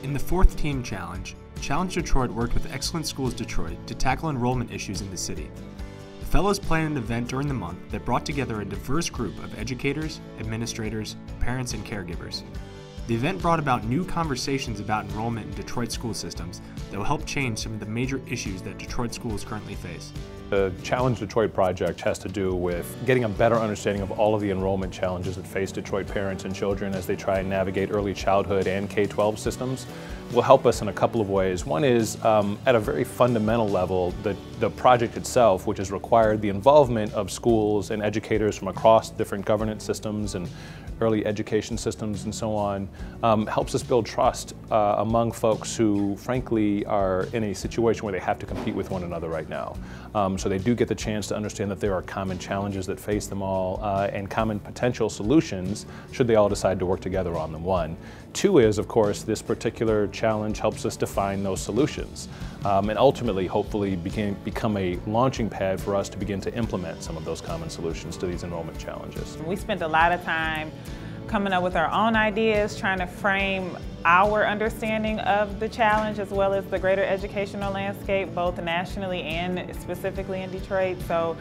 In the fourth team challenge, Challenge Detroit worked with Excellent Schools Detroit to tackle enrollment issues in the city. The fellows planned an event during the month that brought together a diverse group of educators, administrators, parents, and caregivers. The event brought about new conversations about enrollment in Detroit school systems that will help change some of the major issues that Detroit schools currently face. The Challenge Detroit project has to do with getting a better understanding of all of the enrollment challenges that face Detroit parents and children as they try and navigate early childhood and K-12 systems. Will help us in a couple of ways. One is, at a very fundamental level, the project itself, which has required the involvement of schools and educators from across different governance systems and early education systems and so on, helps us build trust among folks who, frankly, are in a situation where they have to compete with one another right now. So they do get the chance to understand that there are common challenges that face them all and common potential solutions should they all decide to work together on them, one. Two is, of course, this particular challenge helps us define those solutions and ultimately, hopefully, become a launching pad for us to begin to implement some of those common solutions to these enrollment challenges. We spent a lot of time coming up with our own ideas, trying to frame our understanding of the challenge as well as the greater educational landscape, both nationally and specifically in Detroit. So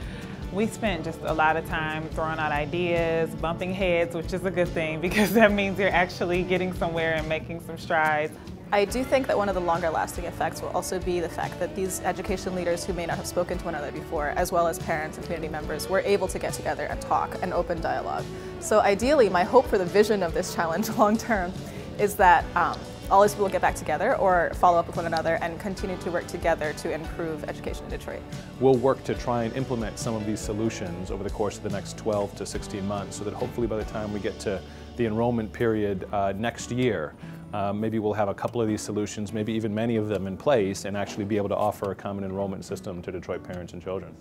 we spent just a lot of time throwing out ideas, bumping heads, which is a good thing because that means you're actually getting somewhere and making some strides. I do think that one of the longer lasting effects will also be the fact that these education leaders who may not have spoken to one another before, as well as parents and community members, were able to get together and talk and open dialogue. So ideally, my hope for the vision of this challenge long term is that all these people will get back together or follow up with one another and continue to work together to improve education in Detroit. We'll work to try and implement some of these solutions over the course of the next 12 to 16 months so that hopefully by the time we get to the enrollment period next year, maybe we'll have a couple of these solutions, maybe even many of them in place, and actually be able to offer a common enrollment system to Detroit parents and children.